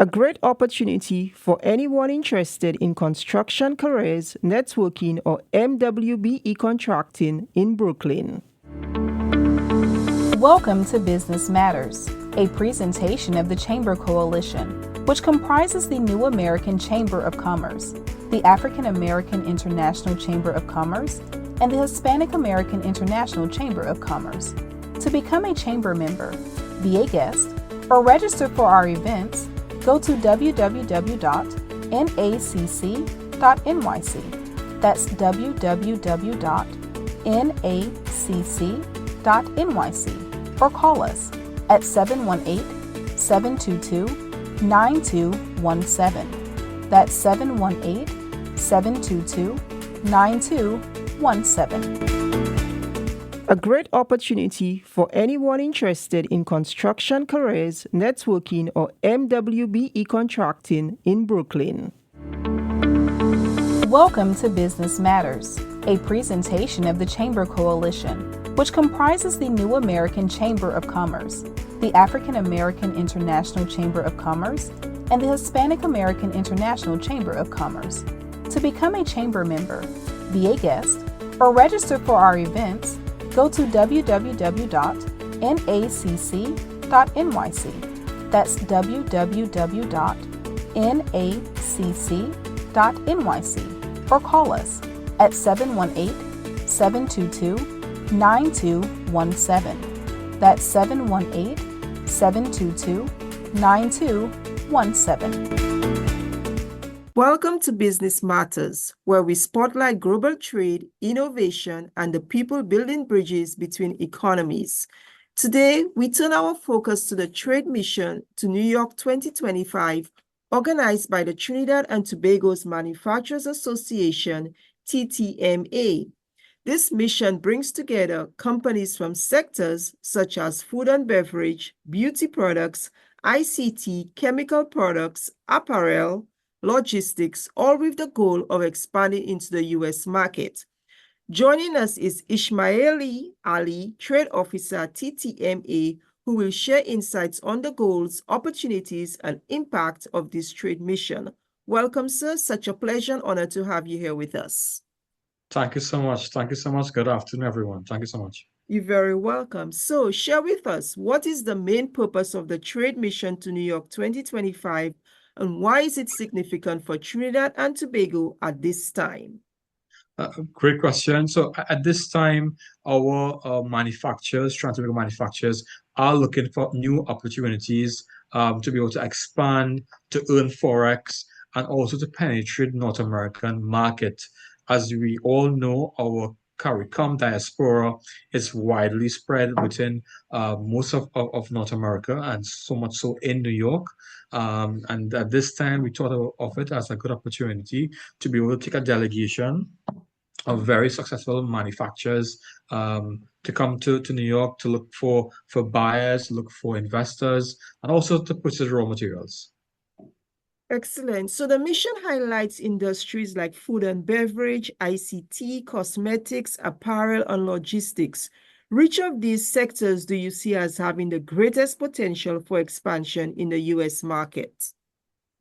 A great opportunity for anyone interested in construction careers, networking, or MWBE contracting in Brooklyn. Welcome to Business Matters, a presentation of the Chamber Coalition, which comprises the New American Chamber of Commerce, the African American International Chamber of Commerce, and the Hispanic American International Chamber of Commerce. To become a chamber member, be a guest, or register for our events, go to www.nacc.nyc. That's www.nacc.nyc. Or call us at 718-722-9217. That's 718-722-9217. A great opportunity for anyone interested in construction careers, networking, or MWBE contracting in Brooklyn. Welcome to Business Matters, a presentation of the Chamber Coalition, which comprises the New American Chamber of Commerce, the African American International Chamber of Commerce, and the Hispanic American International Chamber of Commerce. To become a chamber member, be a guest, or register for our events, go to www.nacc.nyc. That's www.nacc.nyc. Or call us at 718-722-9217. That's 718-722-9217. Welcome to Business Matters, where we spotlight global trade, innovation, and the people building bridges between economies. Today, we turn our focus to the Trade Mission to New York 2025, organized by the Trinidad and Tobago's Manufacturers Association, TTMA. This mission brings together companies from sectors such as food and beverage, beauty products, ICT, chemical products, apparel, logistics, all with the goal of expanding into the U.S. market. Joining us is Ismahieel Ali, Trade Officer at TTMA, who will share insights on the goals, opportunities, and impact of this trade mission. Welcome, sir. Such a pleasure and honor to have you here with us. Thank you so much. Thank you so much. Good afternoon, everyone. Thank you so much. You're very welcome. So share with us, what is the main purpose of the Trade Mission to New York 2025, and why is it significant for Trinidad and Tobago at this time? Great question. So at this time, our manufacturers, Tobago manufacturers, are looking for new opportunities to be able to expand, to earn Forex, and also to penetrate North American market. As we all know, our CARICOM diaspora is widely spread within most of North America, and so much so in New York. And at this time, we thought of it as a good opportunity to be able to take a delegation of very successful manufacturers to come to New York to look for buyers, look for investors, and also to purchase raw materials. Excellent. So the mission highlights industries like food and beverage, ICT, cosmetics, apparel, and logistics. Which of these sectors do you see as having the greatest potential for expansion in the U.S. market?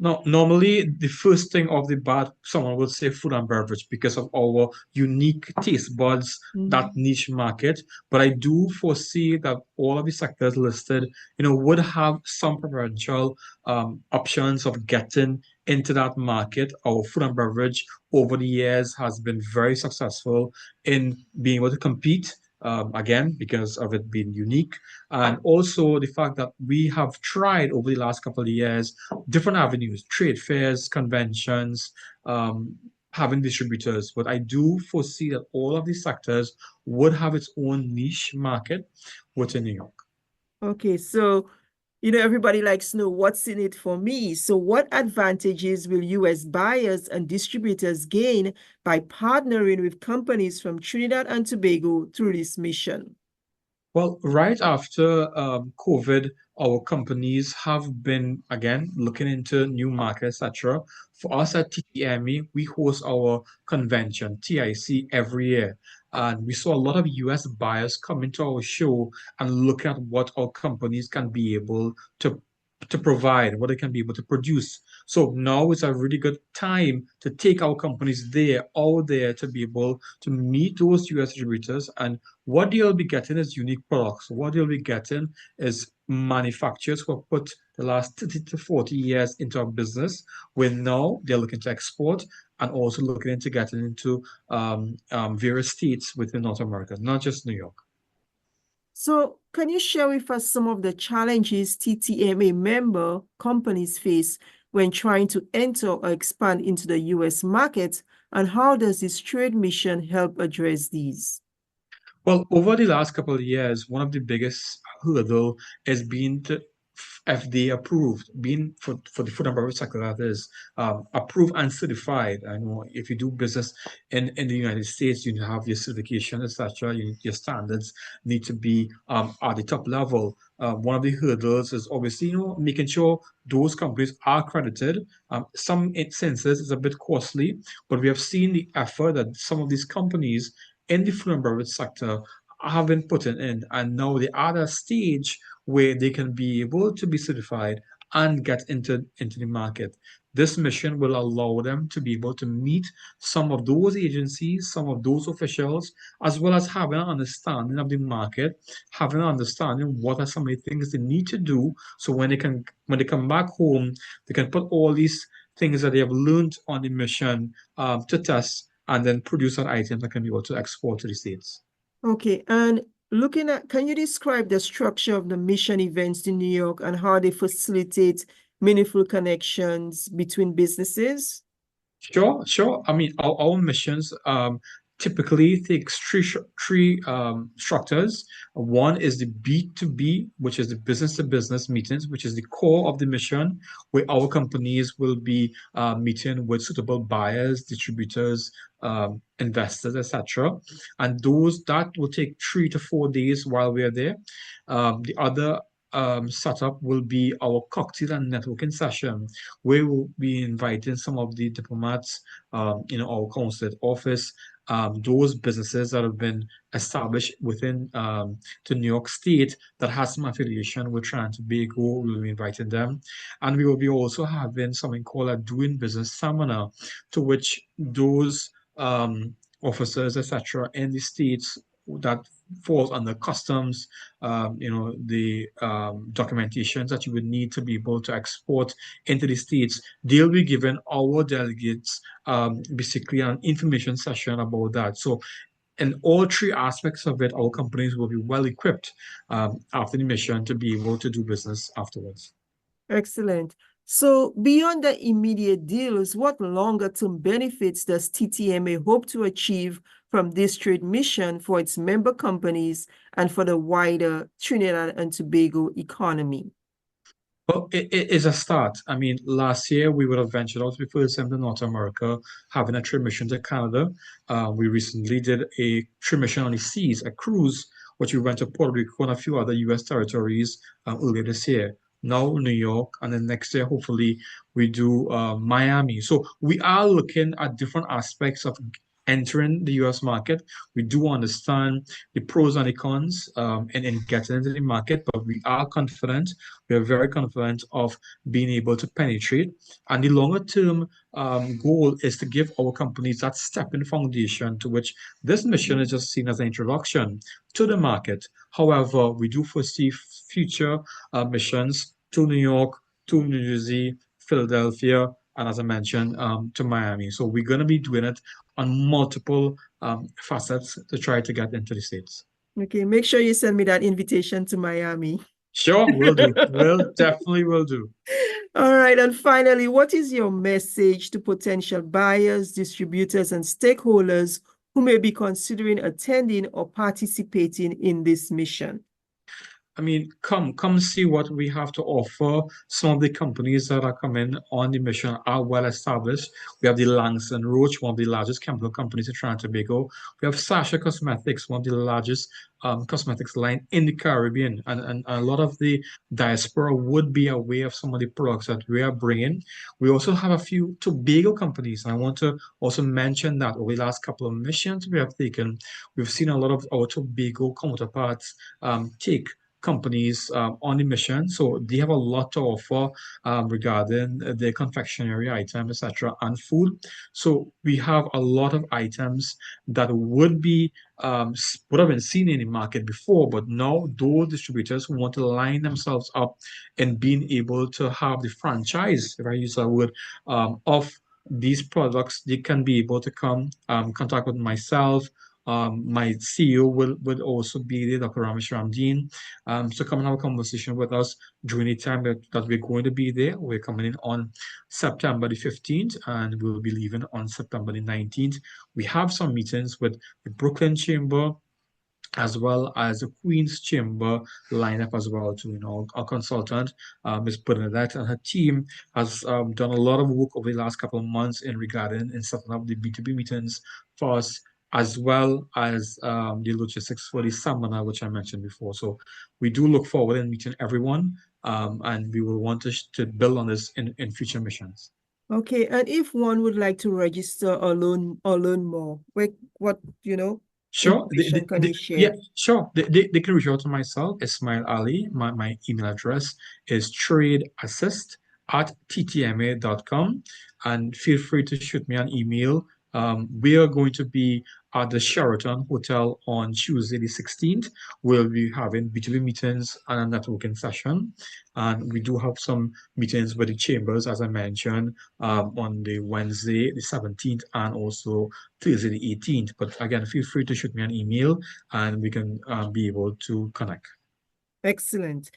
Now, normally, the first thing off the bat, someone would say food and beverage because of our unique taste buds, that niche market. But I do foresee that all of the sectors listed, would have some preferential options of getting into that market. Our food and beverage over the years has been very successful in being able to compete. Again, because of it being unique, and also the fact that we have tried over the last couple of years different avenues, trade fairs, conventions, having distributors. But I do foresee that all of these sectors would have its own niche market within New York. Okay, so everybody likes to know what's in it for me. So what advantages will U.S. buyers and distributors gain by partnering with companies from Trinidad and Tobago through this mission? Well, right after COVID, our companies have been, again, looking into new markets, etc. For us at TTMA, we host our convention, TIC, every year. And we saw a lot of US buyers come into our show and look at what our companies can be able to to provide, what they can be able to produce. So now is a really good time to take our companies there, out there, to be able to meet those US distributors. And what they'll be getting is unique products. What they'll be getting is manufacturers who have put the last 30 to 40 years into our business, where now they're looking to export and also looking into getting into various states within North America, not just New York. So, can you share with us some of the challenges TTMA member companies face when trying to enter or expand into the US market, and how does this trade mission help address these? Well, over the last couple of years, one of the biggest hurdle has been to FDA approved, being for the food and beverage sector, that is, approved and certified. I know if you do business in the United States, you have your certification, etc. Your standards need to be at the top level. One of the hurdles is obviously, making sure those companies are accredited. Some instances it's a bit costly, but we have seen the effort that some of these companies in the food and beverage sector have been putting in, and now they are at a stage where they can be able to be certified and get into the market. This mission will allow them to be able to meet some of those agencies, some of those officials, as well as having an understanding of the market, having an understanding what are some of the things they need to do. So when they come back home, they can put all these things that they have learned on the mission to test and then produce an item that can be able to export to the States. Okay, and can you describe the structure of the mission events in New York and how they facilitate meaningful connections between businesses? Sure, sure. I mean, our missions typically take three structures. One is the B2B, which is the business to business meetings, which is the core of the mission, where our companies will be meeting with suitable buyers, distributors, investors, etc. And those that will take 3 to 4 days while we are there. The other setup will be our cocktail and networking session, where we'll be inviting some of the diplomats, our consulate office, those businesses that have been established within the New York State that has some affiliation with Trinidad and Tobago. We'll be inviting them. And we will be also having something called a doing business seminar, to which those officers, etc., in the states that falls under customs, the documentations that you would need to be able to export into the States, they'll be given our delegates basically an information session about that. So in all three aspects of it, our companies will be well equipped after the mission to be able to do business afterwards. Excellent. So beyond the immediate deals, what longer-term benefits does TTMA hope to achieve from this trade mission for its member companies and for the wider Trinidad and Tobago economy? Well, it is a start. I mean, last year we would have ventured out. We first time to North America, having a trade mission to Canada. We recently did a trade mission on the seas, a cruise, which we went to Puerto Rico and a few other U.S. territories earlier this year. Now New York, and then next year, hopefully, we do Miami. So we are looking at different aspects of entering the US market. We do understand the pros and the cons in getting into the market, but we are confident. We are very confident of being able to penetrate. And the longer term goal is to give our companies that stepping foundation, to which this mission is just seen as an introduction to the market. However, we do foresee future missions to New York, to New Jersey, Philadelphia, and as I mentioned, to Miami. So we're going to be doing it on multiple facets to try to get into the States. Okay, make sure you send me that invitation to Miami. Sure, will do. Definitely will do. All right, and finally, what is your message to potential buyers, distributors, and stakeholders who may be considering attending or participating in this mission? I mean, come see what we have to offer. Some of the companies that are coming on the mission are well established. We have the Langston Roach, one of the largest chemical companies in Trinidad and Tobago. We have Sasha Cosmetics, one of the largest cosmetics line in the Caribbean. And a lot of the diaspora would be aware of some of the products that we are bringing. We also have a few Tobago companies. And I want to also mention that over the last couple of missions we have taken, we've seen a lot of our Tobago counterparts take companies on the mission. So they have a lot to offer regarding their confectionery items, etc., and food. So we have a lot of items that would have been seen in the market before, but now those distributors who want to line themselves up and being able to have the franchise, if I use that word, of these products, they can be able to come contact with myself. My CEO will also be there, Dr. Ramesh Ramdeen. So come and have a conversation with us during the time that we're going to be there. We're coming in on September the 15th and we'll be leaving on September the 19th. We have some meetings with the Brooklyn Chamber, as well as the Queen's Chamber lineup as well too. Our consultant, Ms. Bernadette, and her team has done a lot of work over the last couple of months in setting up the B2B meetings for us, as well as the logistics for the seminar, which I mentioned before. So we do look forward in meeting everyone, and we will want to build on this in future missions. Okay, and if one would like to register or learn more, what Sure. information can you share? Yeah, sure. They can reach out to myself, Ismahieel Ali. My email address is tradeassist@ttma.com. And feel free to shoot me an email. We are going to be at the Sheraton Hotel on Tuesday the 16th. We'll be having B2B meetings and a networking session. And we do have some meetings with the chambers, as I mentioned, on the Wednesday the 17th and also Thursday the 18th. But again, feel free to shoot me an email and we can be able to connect. Excellent.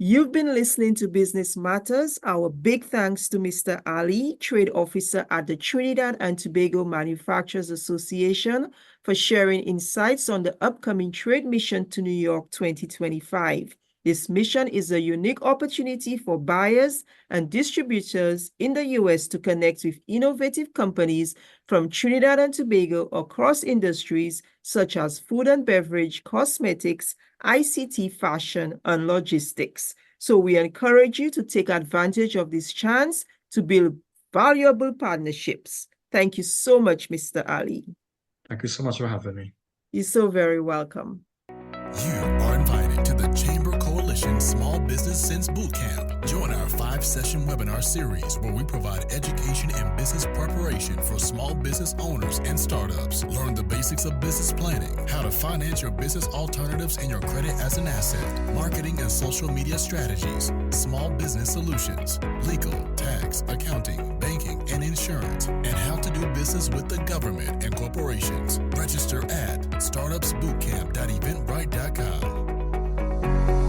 You've been listening to Business Matters. Our big thanks to Mr. Ali, Trade Officer at the Trinidad and Tobago Manufacturers Association, for sharing insights on the upcoming trade mission to New York 2025. This mission is a unique opportunity for buyers and distributors in the U.S. to connect with innovative companies from Trinidad and Tobago across industries such as food and beverage, cosmetics, ICT, fashion, and logistics. So we encourage you to take advantage of this chance to build valuable partnerships. Thank you so much, Mr. Ali. Thank you so much for having me. You're so very welcome. You are invited to the Chamber Coalition Small Business Sense Bootcamp. Join our 5-session webinar series where we provide education and business preparation for small business owners and startups. Learn the basics of business planning, how to finance your business alternatives and your credit as an asset, marketing and social media strategies, small business solutions, legal, tax, accounting, banking, and insurance, and how to do business with the government and corporations. Register at startupsbootcamp.eventbrite.com.